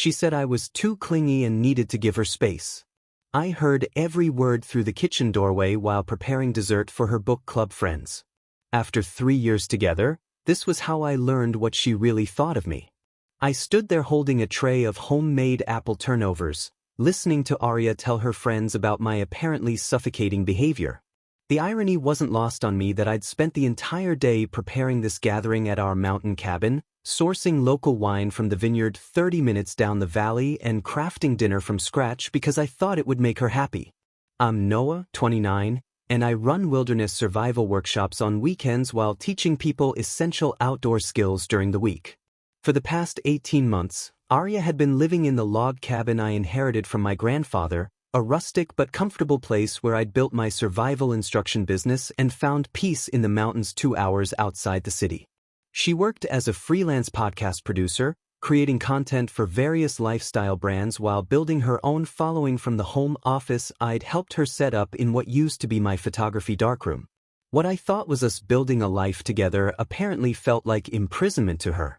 She said I was too clingy and needed to give her space. I heard every word through the kitchen doorway while preparing dessert for her book club friends. After 3 years together, this was how I learned what she really thought of me. I stood there holding a tray of homemade apple turnovers, listening to Arya tell her friends about my apparently suffocating behavior. The irony wasn't lost on me that I'd spent the entire day preparing this gathering at our mountain cabin, sourcing local wine from the vineyard 30 minutes down the valley and crafting dinner from scratch because I thought it would make her happy. I'm Noah, 29, and I run wilderness survival workshops on weekends while teaching people essential outdoor skills during the week. For the past 18 months, Arya had been living in the log cabin I inherited from my grandfather, a rustic but comfortable place where I'd built my survival instruction business and found peace in the mountains 2 hours outside the city. She worked as a freelance podcast producer, creating content for various lifestyle brands while building her own following from the home office I'd helped her set up in what used to be my photography darkroom. What I thought was us building a life together apparently felt like imprisonment to her.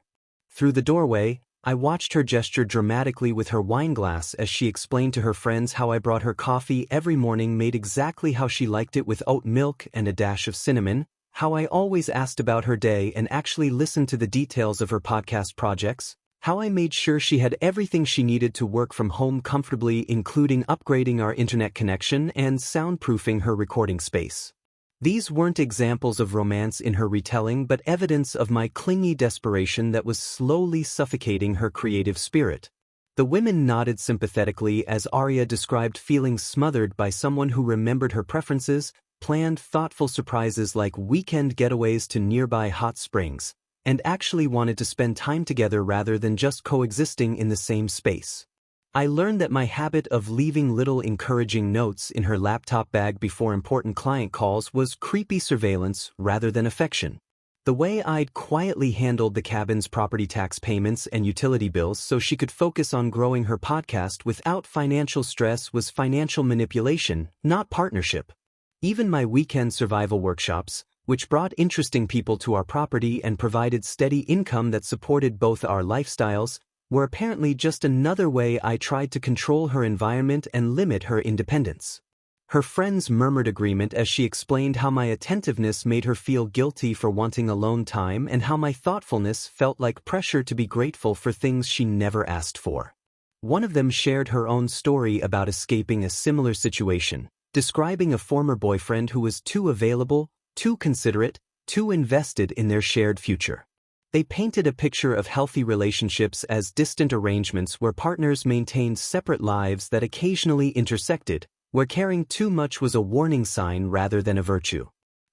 Through the doorway, I watched her gesture dramatically with her wine glass as she explained to her friends how I brought her coffee every morning made exactly how she liked it with oat milk and a dash of cinnamon, how I always asked about her day and actually listened to the details of her podcast projects, how I made sure she had everything she needed to work from home comfortably, including upgrading our internet connection and soundproofing her recording space. These weren't examples of romance in her retelling but evidence of my clingy desperation that was slowly suffocating her creative spirit. The women nodded sympathetically as Arya described feeling smothered by someone who remembered her preferences, planned thoughtful surprises like weekend getaways to nearby hot springs, and actually wanted to spend time together rather than just coexisting in the same space. I learned that my habit of leaving little encouraging notes in her laptop bag before important client calls was creepy surveillance rather than affection. The way I'd quietly handled the cabin's property tax payments and utility bills so she could focus on growing her podcast without financial stress was financial manipulation, not partnership. Even my weekend survival workshops, which brought interesting people to our property and provided steady income that supported both our lifestyles, were apparently just another way I tried to control her environment and limit her independence. Her friends murmured agreement as she explained how my attentiveness made her feel guilty for wanting alone time and how my thoughtfulness felt like pressure to be grateful for things she never asked for. One of them shared her own story about escaping a similar situation, describing a former boyfriend who was too available, too considerate, too invested in their shared future. They painted a picture of healthy relationships as distant arrangements where partners maintained separate lives that occasionally intersected, where caring too much was a warning sign rather than a virtue.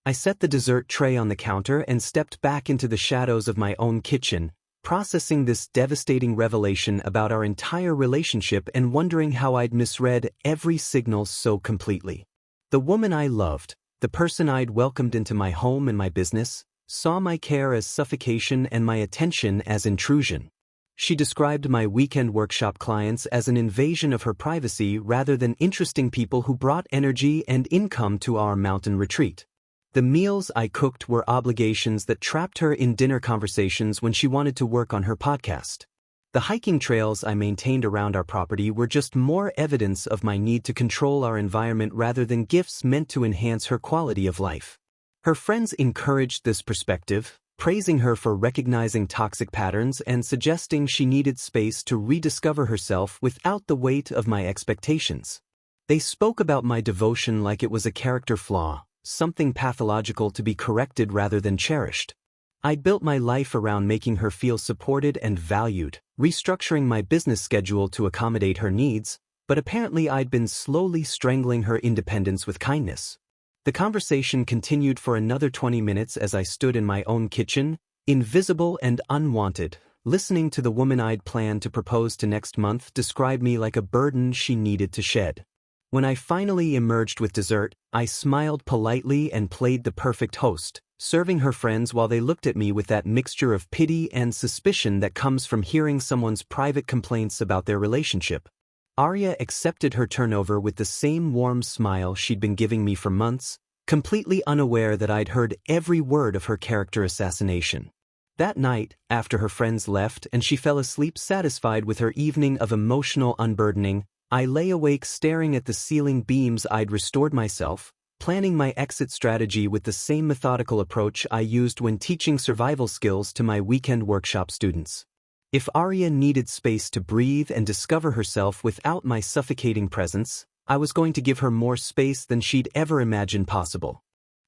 I set the dessert tray on the counter and stepped back into the shadows of my own kitchen, processing this devastating revelation about our entire relationship and wondering how I'd misread every signal so completely. The woman I loved, the person I'd welcomed into my home and my business, saw my care as suffocation and my attention as intrusion. She described my weekend workshop clients as an invasion of her privacy rather than interesting people who brought energy and income to our mountain retreat. The meals I cooked were obligations that trapped her in dinner conversations when she wanted to work on her podcast. The hiking trails I maintained around our property were just more evidence of my need to control our environment rather than gifts meant to enhance her quality of life. Her friends encouraged this perspective, praising her for recognizing toxic patterns and suggesting she needed space to rediscover herself without the weight of my expectations. They spoke about my devotion like it was a character flaw, something pathological to be corrected rather than cherished. I'd built my life around making her feel supported and valued, restructuring my business schedule to accommodate her needs, but apparently I'd been slowly strangling her independence with kindness. The conversation continued for another 20 minutes as I stood in my own kitchen, invisible and unwanted, listening to the woman I'd planned to propose to next month describe me like a burden she needed to shed. When I finally emerged with dessert, I smiled politely and played the perfect host, serving her friends while they looked at me with that mixture of pity and suspicion that comes from hearing someone's private complaints about their relationship. Arya accepted her turnover with the same warm smile she'd been giving me for months, completely unaware that I'd heard every word of her character assassination. That night, after her friends left and she fell asleep satisfied with her evening of emotional unburdening, I lay awake staring at the ceiling beams I'd restored myself, planning my exit strategy with the same methodical approach I used when teaching survival skills to my weekend workshop students. If Arya needed space to breathe and discover herself without my suffocating presence, I was going to give her more space than she'd ever imagined possible.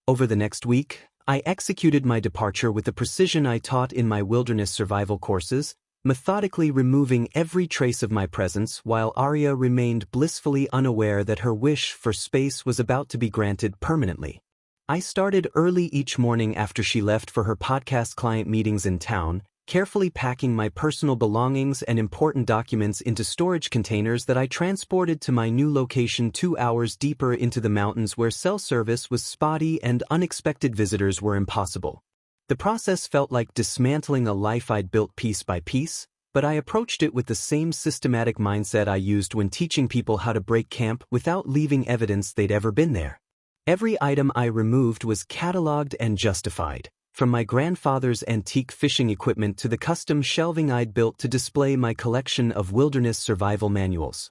Over the next week, I executed my departure with the precision I taught in my wilderness survival courses, methodically removing every trace of my presence while Arya remained blissfully unaware that her wish for space was about to be granted permanently. I started early each morning after she left for her podcast client meetings in town, carefully packing my personal belongings and important documents into storage containers that I transported to my new location 2 hours deeper into the mountains where cell service was spotty and unexpected visitors were impossible. The process felt like dismantling a life I'd built piece by piece, but I approached it with the same systematic mindset I used when teaching people how to break camp without leaving evidence they'd ever been there. Every item I removed was cataloged and justified, from my grandfather's antique fishing equipment to the custom shelving I'd built to display my collection of wilderness survival manuals.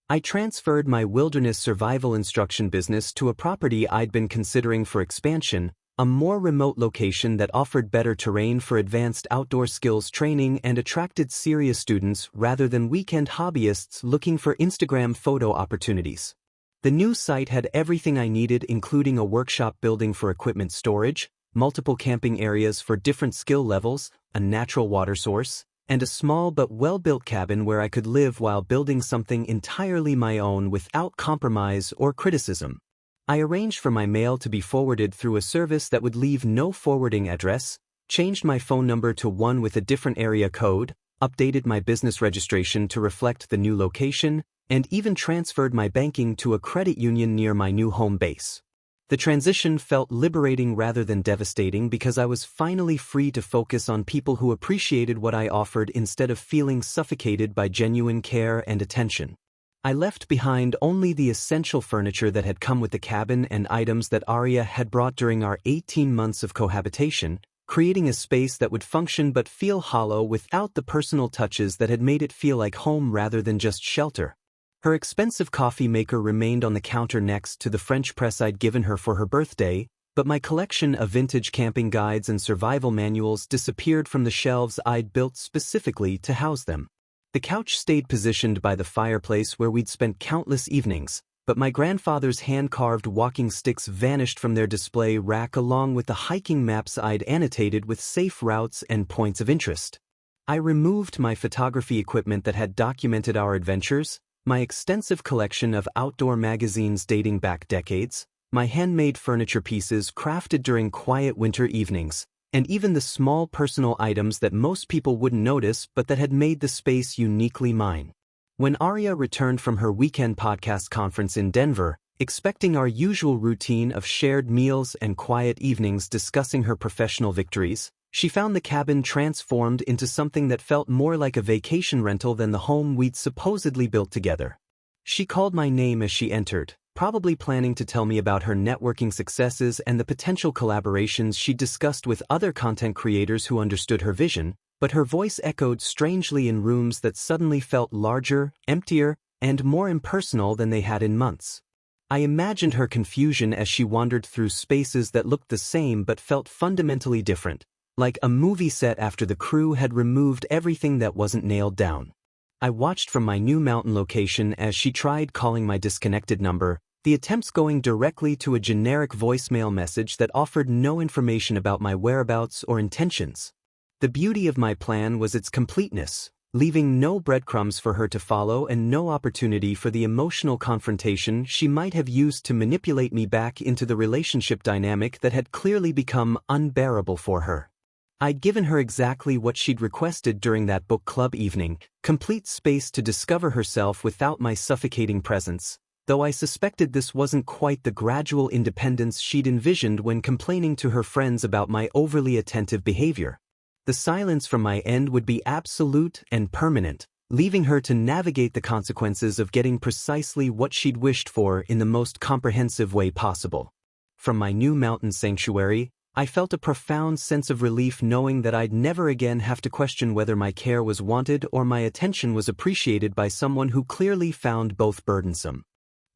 I transferred my wilderness survival instruction business to a property I'd been considering for expansion, a more remote location that offered better terrain for advanced outdoor skills training and attracted serious students rather than weekend hobbyists looking for Instagram photo opportunities. The new site had everything I needed, including a workshop building for equipment storage, multiple camping areas for different skill levels, a natural water source, and a small but well-built cabin where I could live while building something entirely my own without compromise or criticism. I arranged for my mail to be forwarded through a service that would leave no forwarding address, changed my phone number to one with a different area code, updated my business registration to reflect the new location, and even transferred my banking to a credit union near my new home base. The transition felt liberating rather than devastating because I was finally free to focus on people who appreciated what I offered instead of feeling suffocated by genuine care and attention. I left behind only the essential furniture that had come with the cabin and items that Arya had brought during our 18 months of cohabitation, creating a space that would function but feel hollow without the personal touches that had made it feel like home rather than just shelter. Her expensive coffee maker remained on the counter next to the French press I'd given her for her birthday, but my collection of vintage camping guides and survival manuals disappeared from the shelves I'd built specifically to house them. The couch stayed positioned by the fireplace where we'd spent countless evenings, but my grandfather's hand-carved walking sticks vanished from their display rack along with the hiking maps I'd annotated with safe routes and points of interest. I removed my photography equipment that had documented our adventures, my extensive collection of outdoor magazines dating back decades, my handmade furniture pieces crafted during quiet winter evenings, and even the small personal items that most people wouldn't notice but that had made the space uniquely mine. When Arya returned from her weekend podcast conference in Denver, expecting our usual routine of shared meals and quiet evenings discussing her professional victories, she found the cabin transformed into something that felt more like a vacation rental than the home we'd supposedly built together. She called my name as she entered, probably planning to tell me about her networking successes and the potential collaborations she'd discussed with other content creators who understood her vision, but her voice echoed strangely in rooms that suddenly felt larger, emptier, and more impersonal than they had in months. I imagined her confusion as she wandered through spaces that looked the same but felt fundamentally different, like a movie set after the crew had removed everything that wasn't nailed down. I watched from my new mountain location as she tried calling my disconnected number, the attempts going directly to a generic voicemail message that offered no information about my whereabouts or intentions. The beauty of my plan was its completeness, leaving no breadcrumbs for her to follow and no opportunity for the emotional confrontation she might have used to manipulate me back into the relationship dynamic that had clearly become unbearable for her. I'd given her exactly what she'd requested during that book club evening, complete space to discover herself without my suffocating presence, though I suspected this wasn't quite the gradual independence she'd envisioned when complaining to her friends about my overly attentive behavior. The silence from my end would be absolute and permanent, leaving her to navigate the consequences of getting precisely what she'd wished for in the most comprehensive way possible. From my new mountain sanctuary, I felt a profound sense of relief knowing that I'd never again have to question whether my care was wanted or my attention was appreciated by someone who clearly found both burdensome.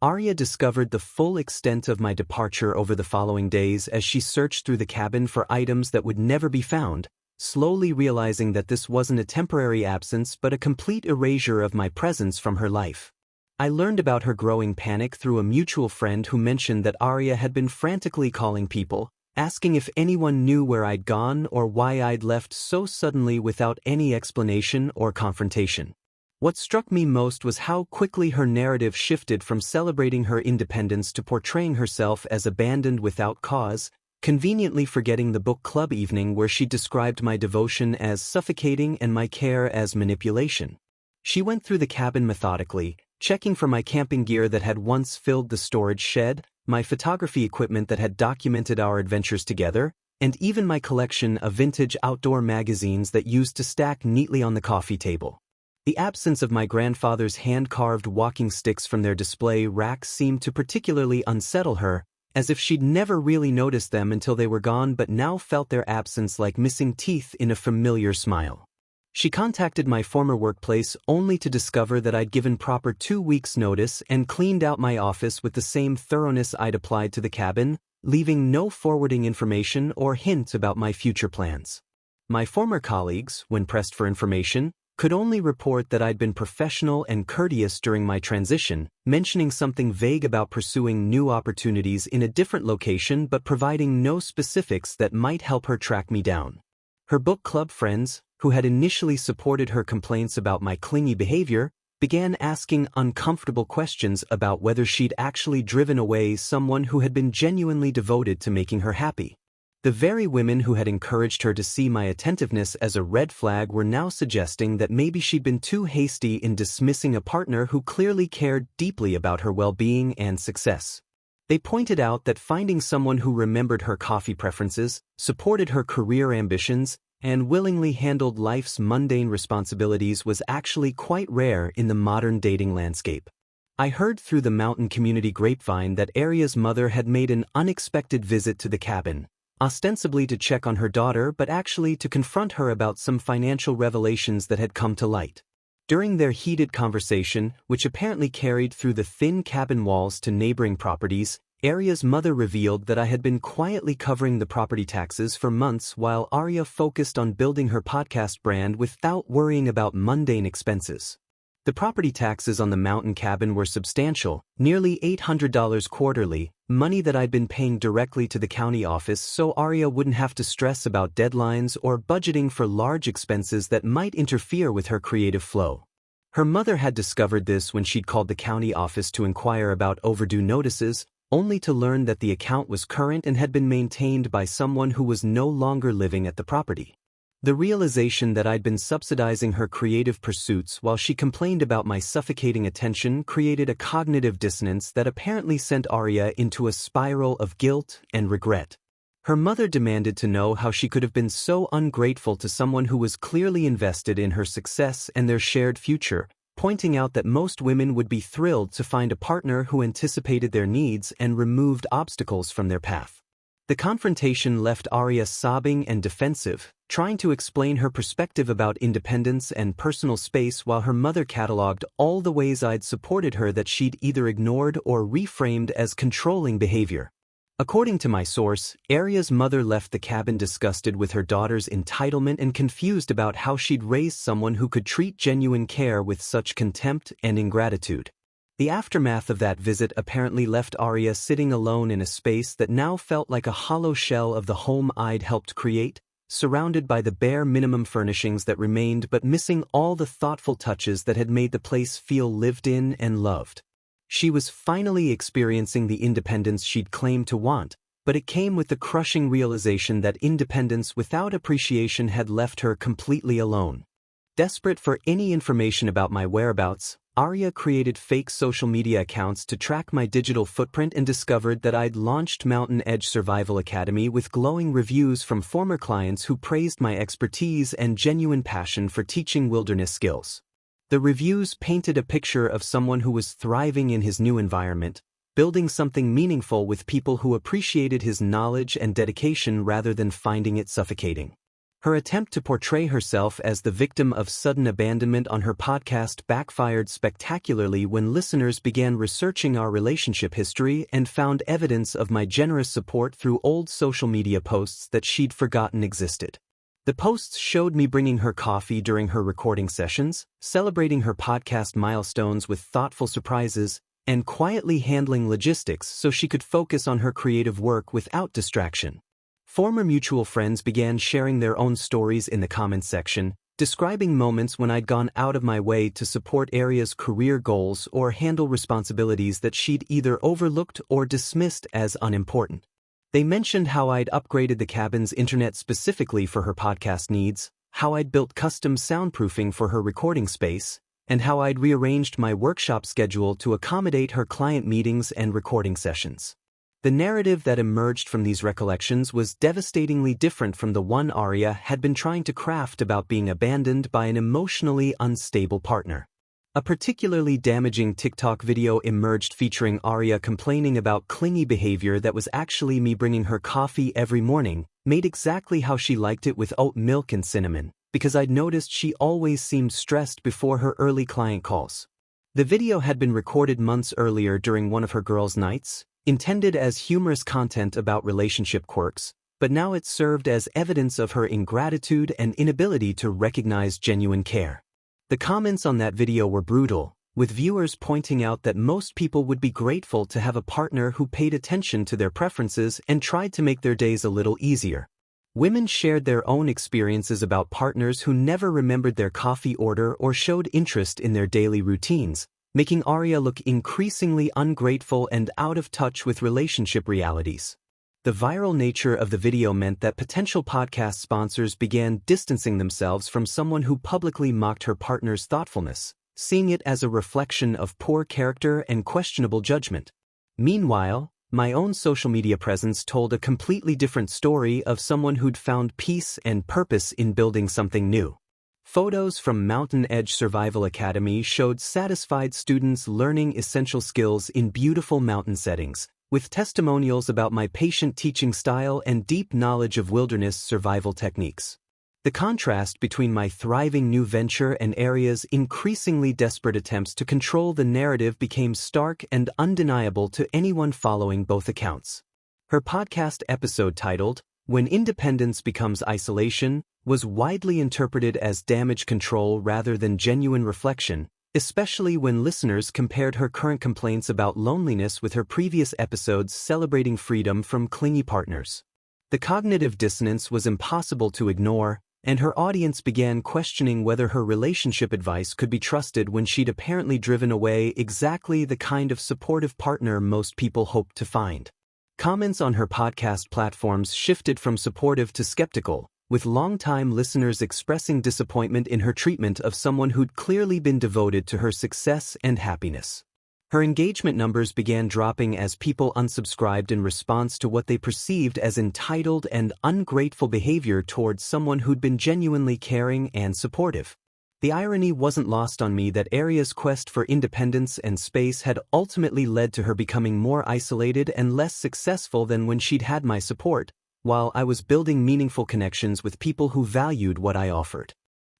Arya discovered the full extent of my departure over the following days as she searched through the cabin for items that would never be found, slowly realizing that this wasn't a temporary absence but a complete erasure of my presence from her life. I learned about her growing panic through a mutual friend who mentioned that Arya had been frantically calling people, asking if anyone knew where I'd gone or why I'd left so suddenly without any explanation or confrontation. What struck me most was how quickly her narrative shifted from celebrating her independence to portraying herself as abandoned without cause, conveniently forgetting the book club evening where she described my devotion as suffocating and my care as manipulation. She went through the cabin methodically, checking for my camping gear that had once filled the storage shed, my photography equipment that had documented our adventures together, and even my collection of vintage outdoor magazines that used to stack neatly on the coffee table. The absence of my grandfather's hand-carved walking sticks from their display racks seemed to particularly unsettle her, as if she'd never really noticed them until they were gone but now felt their absence like missing teeth in a familiar smile. She contacted my former workplace only to discover that I'd given proper 2 weeks' notice and cleaned out my office with the same thoroughness I'd applied to the cabin, leaving no forwarding information or hint about my future plans. My former colleagues, when pressed for information, could only report that I'd been professional and courteous during my transition, mentioning something vague about pursuing new opportunities in a different location but providing no specifics that might help her track me down. Her book club friends, who had initially supported her complaints about my clingy behavior, began asking uncomfortable questions about whether she'd actually driven away someone who had been genuinely devoted to making her happy. The very women who had encouraged her to see my attentiveness as a red flag were now suggesting that maybe she'd been too hasty in dismissing a partner who clearly cared deeply about her well-being and success. They pointed out that finding someone who remembered her coffee preferences, supported her career ambitions, and willingly handled life's mundane responsibilities was actually quite rare in the modern dating landscape. I heard through the mountain community grapevine that Arya's mother had made an unexpected visit to the cabin, ostensibly to check on her daughter but actually to confront her about some financial revelations that had come to light. During their heated conversation, which apparently carried through the thin cabin walls to neighboring properties, Arya's mother revealed that I had been quietly covering the property taxes for months while Arya focused on building her podcast brand without worrying about mundane expenses. The property taxes on the mountain cabin were substantial, nearly $800 quarterly, money that I'd been paying directly to the county office so Arya wouldn't have to stress about deadlines or budgeting for large expenses that might interfere with her creative flow. Her mother had discovered this when she'd called the county office to inquire about overdue notices, only to learn that the account was current and had been maintained by someone who was no longer living at the property. The realization that I'd been subsidizing her creative pursuits while she complained about my suffocating attention created a cognitive dissonance that apparently sent Arya into a spiral of guilt and regret. Her mother demanded to know how she could have been so ungrateful to someone who was clearly invested in her success and their shared future, pointing out that most women would be thrilled to find a partner who anticipated their needs and removed obstacles from their path. The confrontation left Arya sobbing and defensive, trying to explain her perspective about independence and personal space while her mother cataloged all the ways I'd supported her that she'd either ignored or reframed as controlling behavior. According to my source, Arya's mother left the cabin disgusted with her daughter's entitlement and confused about how she'd raised someone who could treat genuine care with such contempt and ingratitude. The aftermath of that visit apparently left Arya sitting alone in a space that now felt like a hollow shell of the home I'd helped create, surrounded by the bare minimum furnishings that remained but missing all the thoughtful touches that had made the place feel lived in and loved. She was finally experiencing the independence she'd claimed to want, but it came with the crushing realization that independence without appreciation had left her completely alone. Desperate for any information about my whereabouts, Arya created fake social media accounts to track my digital footprint and discovered that I'd launched Mountain Edge Survival Academy with glowing reviews from former clients who praised my expertise and genuine passion for teaching wilderness skills. The reviews painted a picture of someone who was thriving in his new environment, building something meaningful with people who appreciated his knowledge and dedication rather than finding it suffocating. Her attempt to portray herself as the victim of sudden abandonment on her podcast backfired spectacularly when listeners began researching our relationship history and found evidence of my generous support through old social media posts that she'd forgotten existed. The posts showed me bringing her coffee during her recording sessions, celebrating her podcast milestones with thoughtful surprises, and quietly handling logistics so she could focus on her creative work without distraction. Former mutual friends began sharing their own stories in the comments section, describing moments when I'd gone out of my way to support Aria's career goals or handle responsibilities that she'd either overlooked or dismissed as unimportant. They mentioned how I'd upgraded the cabin's internet specifically for her podcast needs, how I'd built custom soundproofing for her recording space, and how I'd rearranged my workshop schedule to accommodate her client meetings and recording sessions. The narrative that emerged from these recollections was devastatingly different from the one Aria had been trying to craft about being abandoned by an emotionally unstable partner. A particularly damaging TikTok video emerged featuring Aria complaining about clingy behavior that was actually me bringing her coffee every morning, made exactly how she liked it with oat milk and cinnamon, because I'd noticed she always seemed stressed before her early client calls. The video had been recorded months earlier during one of her girls' nights, intended as humorous content about relationship quirks, but now it served as evidence of her ingratitude and inability to recognize genuine care. The comments on that video were brutal, with viewers pointing out that most people would be grateful to have a partner who paid attention to their preferences and tried to make their days a little easier. Women shared their own experiences about partners who never remembered their coffee order or showed interest in their daily routines, making Aria look increasingly ungrateful and out of touch with relationship realities. The viral nature of the video meant that potential podcast sponsors began distancing themselves from someone who publicly mocked her partner's thoughtfulness, seeing it as a reflection of poor character and questionable judgment. Meanwhile, my own social media presence told a completely different story of someone who'd found peace and purpose in building something new. Photos from Mountain Edge Survival Academy showed satisfied students learning essential skills in beautiful mountain settings, with testimonials about my patient teaching style and deep knowledge of wilderness survival techniques. The contrast between my thriving new venture and Aria's increasingly desperate attempts to control the narrative became stark and undeniable to anyone following both accounts. Her podcast episode titled, "When Independence Becomes Isolation," was widely interpreted as damage control rather than genuine reflection, especially when listeners compared her current complaints about loneliness with her previous episodes celebrating freedom from clingy partners. The cognitive dissonance was impossible to ignore, and her audience began questioning whether her relationship advice could be trusted when she'd apparently driven away exactly the kind of supportive partner most people hoped to find. Comments on her podcast platforms shifted from supportive to skeptical, with longtime listeners expressing disappointment in her treatment of someone who'd clearly been devoted to her success and happiness. Her engagement numbers began dropping as people unsubscribed in response to what they perceived as entitled and ungrateful behavior towards someone who'd been genuinely caring and supportive. The irony wasn't lost on me that Aria's quest for independence and space had ultimately led to her becoming more isolated and less successful than when she'd had my support, while I was building meaningful connections with people who valued what I offered.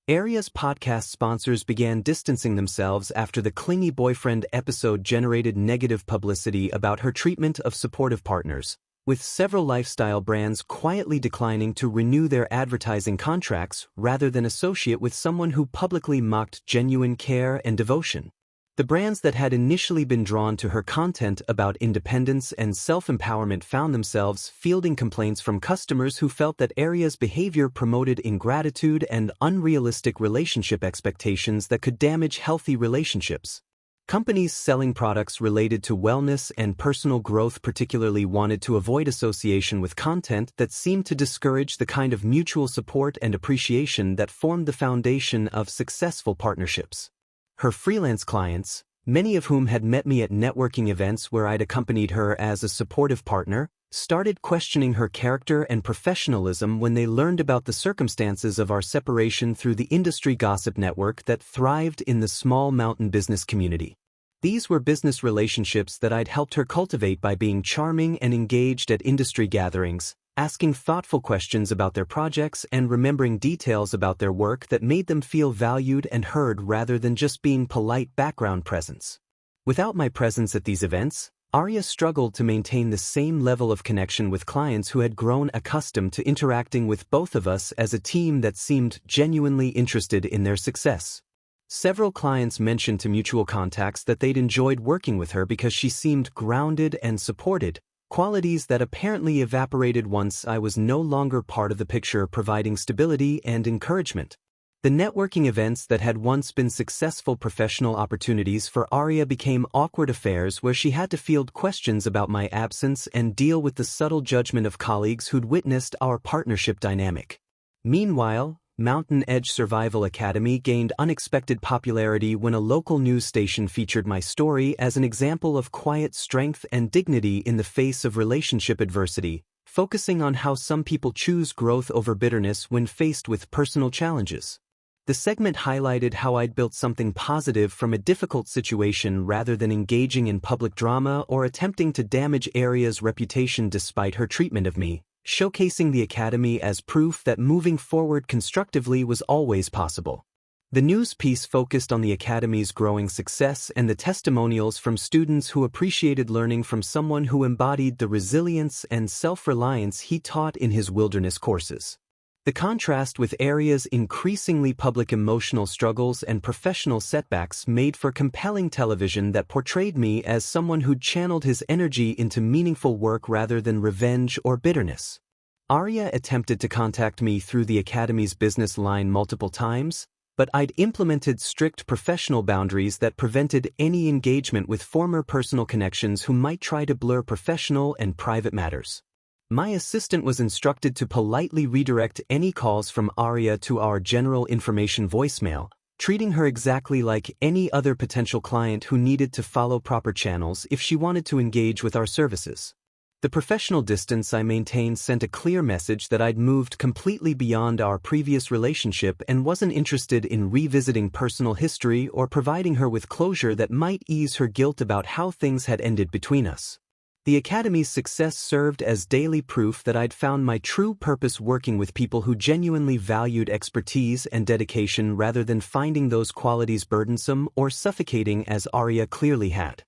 Aria's podcast sponsors began distancing themselves after the clingy boyfriend episode generated negative publicity about her treatment of supportive partners, with several lifestyle brands quietly declining to renew their advertising contracts rather than associate with someone who publicly mocked genuine care and devotion. The brands that had initially been drawn to her content about independence and self-empowerment found themselves fielding complaints from customers who felt that Aria's behavior promoted ingratitude and unrealistic relationship expectations that could damage healthy relationships. Companies selling products related to wellness and personal growth particularly wanted to avoid association with content that seemed to discourage the kind of mutual support and appreciation that formed the foundation of successful partnerships. Her freelance clients, many of whom had met me at networking events where I'd accompanied her as a supportive partner, started questioning her character and professionalism when they learned about the circumstances of our separation through the industry gossip network that thrived in the small mountain business community. These were business relationships that I'd helped her cultivate by being charming and engaged at industry gatherings, asking thoughtful questions about their projects and remembering details about their work that made them feel valued and heard rather than just being polite background presence. Without my presence at these events, Arya struggled to maintain the same level of connection with clients who had grown accustomed to interacting with both of us as a team that seemed genuinely interested in their success. Several clients mentioned to mutual contacts that they'd enjoyed working with her because she seemed grounded and supported, qualities that apparently evaporated once I was no longer part of the picture, providing stability and encouragement. The networking events that had once been successful professional opportunities for Arya became awkward affairs where she had to field questions about my absence and deal with the subtle judgment of colleagues who'd witnessed our partnership dynamic. Meanwhile, Mountain Edge Survival Academy gained unexpected popularity when a local news station featured my story as an example of quiet strength and dignity in the face of relationship adversity, focusing on how some people choose growth over bitterness when faced with personal challenges. The segment highlighted how I'd built something positive from a difficult situation rather than engaging in public drama or attempting to damage Arya's reputation despite her treatment of me, showcasing the Academy as proof that moving forward constructively was always possible. The news piece focused on the Academy's growing success and the testimonials from students who appreciated learning from someone who embodied the resilience and self-reliance he taught in his wilderness courses. The contrast with Arya's increasingly public emotional struggles and professional setbacks made for compelling television that portrayed me as someone who'd channeled his energy into meaningful work rather than revenge or bitterness. Arya attempted to contact me through the Academy's business line multiple times, but I'd implemented strict professional boundaries that prevented any engagement with former personal connections who might try to blur professional and private matters. My assistant was instructed to politely redirect any calls from Arya to our general information voicemail, treating her exactly like any other potential client who needed to follow proper channels if she wanted to engage with our services. The professional distance I maintained sent a clear message that I'd moved completely beyond our previous relationship and wasn't interested in revisiting personal history or providing her with closure that might ease her guilt about how things had ended between us. The Academy's success served as daily proof that I'd found my true purpose working with people who genuinely valued expertise and dedication rather than finding those qualities burdensome or suffocating as Arya clearly had.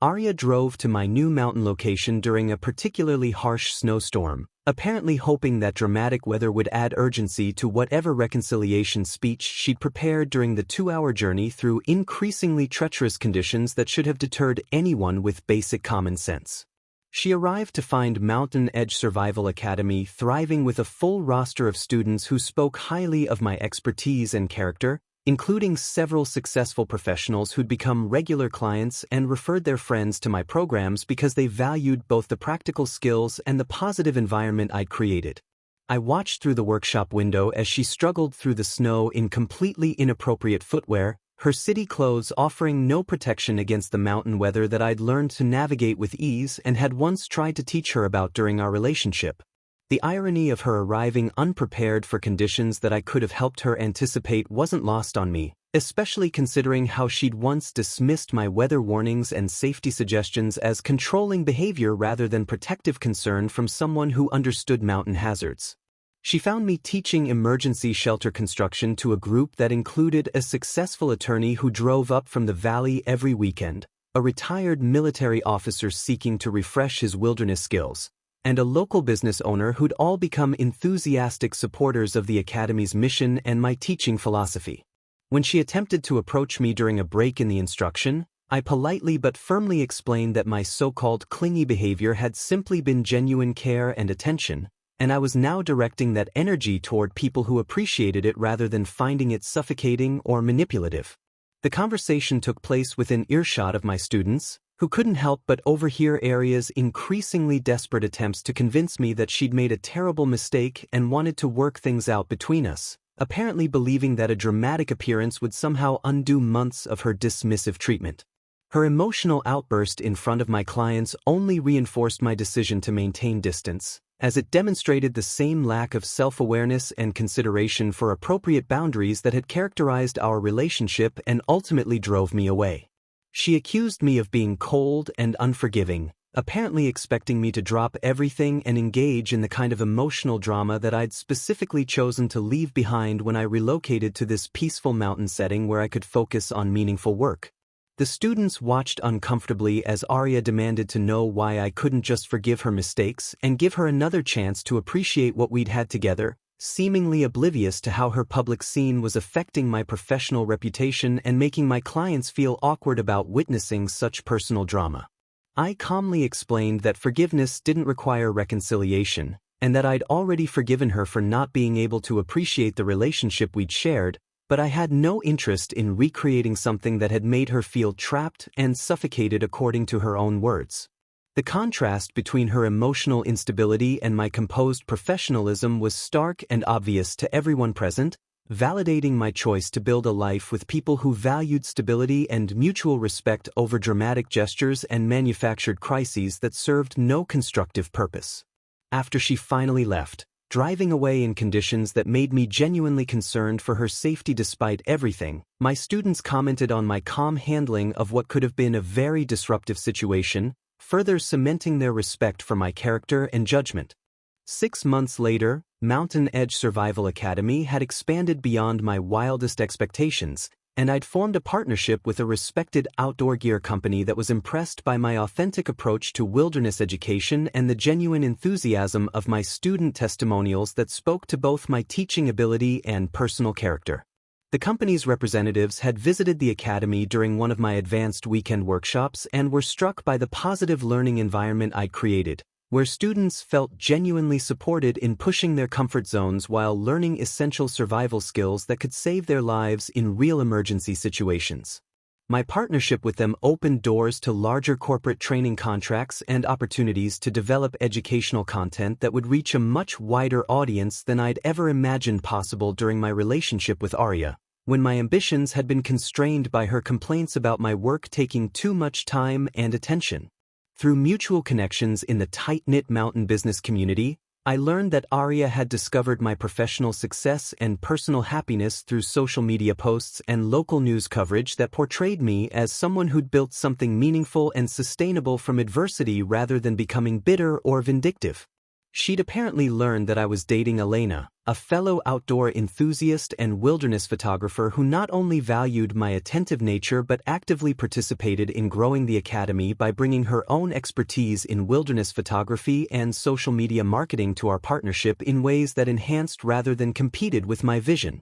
Arya drove to my new mountain location during a particularly harsh snowstorm, apparently hoping that dramatic weather would add urgency to whatever reconciliation speech she'd prepared during the 2-hour journey through increasingly treacherous conditions that should have deterred anyone with basic common sense. She arrived to find Mountain Edge Survival Academy thriving with a full roster of students who spoke highly of my expertise and character, including several successful professionals who'd become regular clients and referred their friends to my programs because they valued both the practical skills and the positive environment I'd created. I watched through the workshop window as she struggled through the snow in completely inappropriate footwear, her city clothes offering no protection against the mountain weather that I'd learned to navigate with ease and had once tried to teach her about during our relationship. The irony of her arriving unprepared for conditions that I could have helped her anticipate wasn't lost on me, especially considering how she'd once dismissed my weather warnings and safety suggestions as controlling behavior rather than protective concern from someone who understood mountain hazards. She found me teaching emergency shelter construction to a group that included a successful attorney who drove up from the valley every weekend, a retired military officer seeking to refresh his wilderness skills, and a local business owner who'd all become enthusiastic supporters of the Academy's mission and my teaching philosophy. When she attempted to approach me during a break in the instruction, I politely but firmly explained that my so-called clingy behavior had simply been genuine care and attention, and I was now directing that energy toward people who appreciated it rather than finding it suffocating or manipulative. The conversation took place within earshot of my students, who couldn't help but overhear Arya's increasingly desperate attempts to convince me that she'd made a terrible mistake and wanted to work things out between us, apparently believing that a dramatic appearance would somehow undo months of her dismissive treatment. Her emotional outburst in front of my clients only reinforced my decision to maintain distance, as it demonstrated the same lack of self-awareness and consideration for appropriate boundaries that had characterized our relationship and ultimately drove me away. She accused me of being cold and unforgiving, apparently expecting me to drop everything and engage in the kind of emotional drama that I'd specifically chosen to leave behind when I relocated to this peaceful mountain setting where I could focus on meaningful work. The students watched uncomfortably as Arya demanded to know why I couldn't just forgive her mistakes and give her another chance to appreciate what we'd had together, seemingly oblivious to how her public scene was affecting my professional reputation and making my clients feel awkward about witnessing such personal drama. I calmly explained that forgiveness didn't require reconciliation, and that I'd already forgiven her for not being able to appreciate the relationship we'd shared, but I had no interest in recreating something that had made her feel trapped and suffocated according to her own words. The contrast between her emotional instability and my composed professionalism was stark and obvious to everyone present, validating my choice to build a life with people who valued stability and mutual respect over dramatic gestures and manufactured crises that served no constructive purpose. After she finally left, driving away in conditions that made me genuinely concerned for her safety despite everything, my students commented on my calm handling of what could have been a very disruptive situation, further cementing their respect for my character and judgment. 6 months later, Mountain Edge Survival Academy had expanded beyond my wildest expectations, and I'd formed a partnership with a respected outdoor gear company that was impressed by my authentic approach to wilderness education and the genuine enthusiasm of my student testimonials that spoke to both my teaching ability and personal character. The company's representatives had visited the academy during one of my advanced weekend workshops and were struck by the positive learning environment I'd created, where students felt genuinely supported in pushing their comfort zones while learning essential survival skills that could save their lives in real emergency situations. My partnership with them opened doors to larger corporate training contracts and opportunities to develop educational content that would reach a much wider audience than I'd ever imagined possible during my relationship with Arya, when my ambitions had been constrained by her complaints about my work taking too much time and attention. Through mutual connections in the tight-knit mountain business community, I learned that Arya had discovered my professional success and personal happiness through social media posts and local news coverage that portrayed me as someone who'd built something meaningful and sustainable from adversity rather than becoming bitter or vindictive. She'd apparently learned that I was dating Elena, a fellow outdoor enthusiast and wilderness photographer who not only valued my attentive nature but actively participated in growing the academy by bringing her own expertise in wilderness photography and social media marketing to our partnership in ways that enhanced rather than competed with my vision.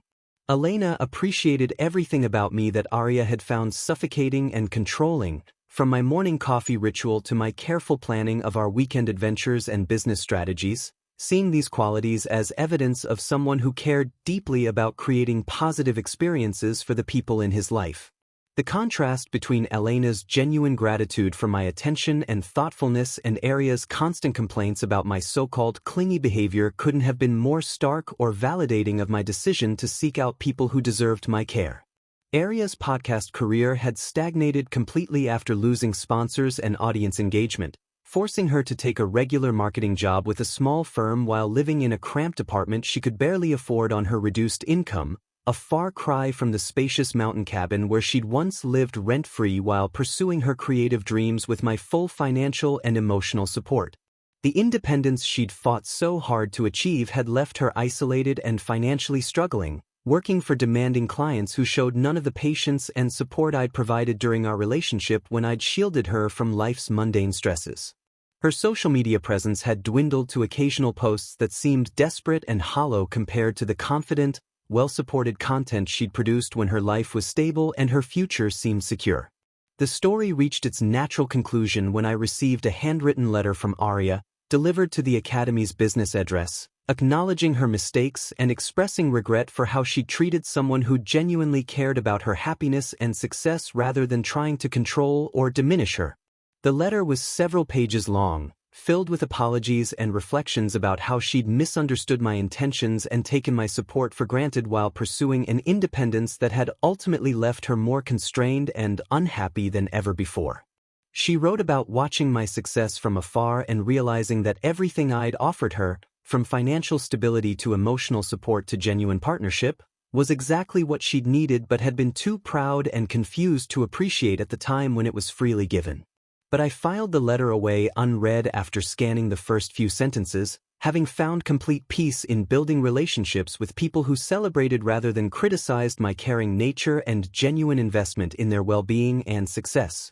Elena appreciated everything about me that Arya had found suffocating and controlling, from my morning coffee ritual to my careful planning of our weekend adventures and business strategies, seeing these qualities as evidence of someone who cared deeply about creating positive experiences for the people in his life. The contrast between Elena's genuine gratitude for my attention and thoughtfulness and Arya's constant complaints about my so-called clingy behavior couldn't have been more stark or validating of my decision to seek out people who deserved my care. Arya's podcast career had stagnated completely after losing sponsors and audience engagement, forcing her to take a regular marketing job with a small firm while living in a cramped apartment she could barely afford on her reduced income, a far cry from the spacious mountain cabin where she'd once lived rent-free while pursuing her creative dreams with my full financial and emotional support. The independence she'd fought so hard to achieve had left her isolated and financially struggling, working for demanding clients who showed none of the patience and support I'd provided during our relationship when I'd shielded her from life's mundane stresses. Her social media presence had dwindled to occasional posts that seemed desperate and hollow compared to the confident, well-supported content she'd produced when her life was stable and her future seemed secure. The story reached its natural conclusion when I received a handwritten letter from Arya, delivered to the Academy's business address, acknowledging her mistakes and expressing regret for how she treated someone who genuinely cared about her happiness and success rather than trying to control or diminish her. The letter was several pages long, filled with apologies and reflections about how she'd misunderstood my intentions and taken my support for granted while pursuing an independence that had ultimately left her more constrained and unhappy than ever before. She wrote about watching my success from afar and realizing that everything I'd offered her, from financial stability to emotional support to genuine partnership, was exactly what she'd needed but had been too proud and confused to appreciate at the time when it was freely given. But I filed the letter away unread after scanning the first few sentences, having found complete peace in building relationships with people who celebrated rather than criticized my caring nature and genuine investment in their well-being and success.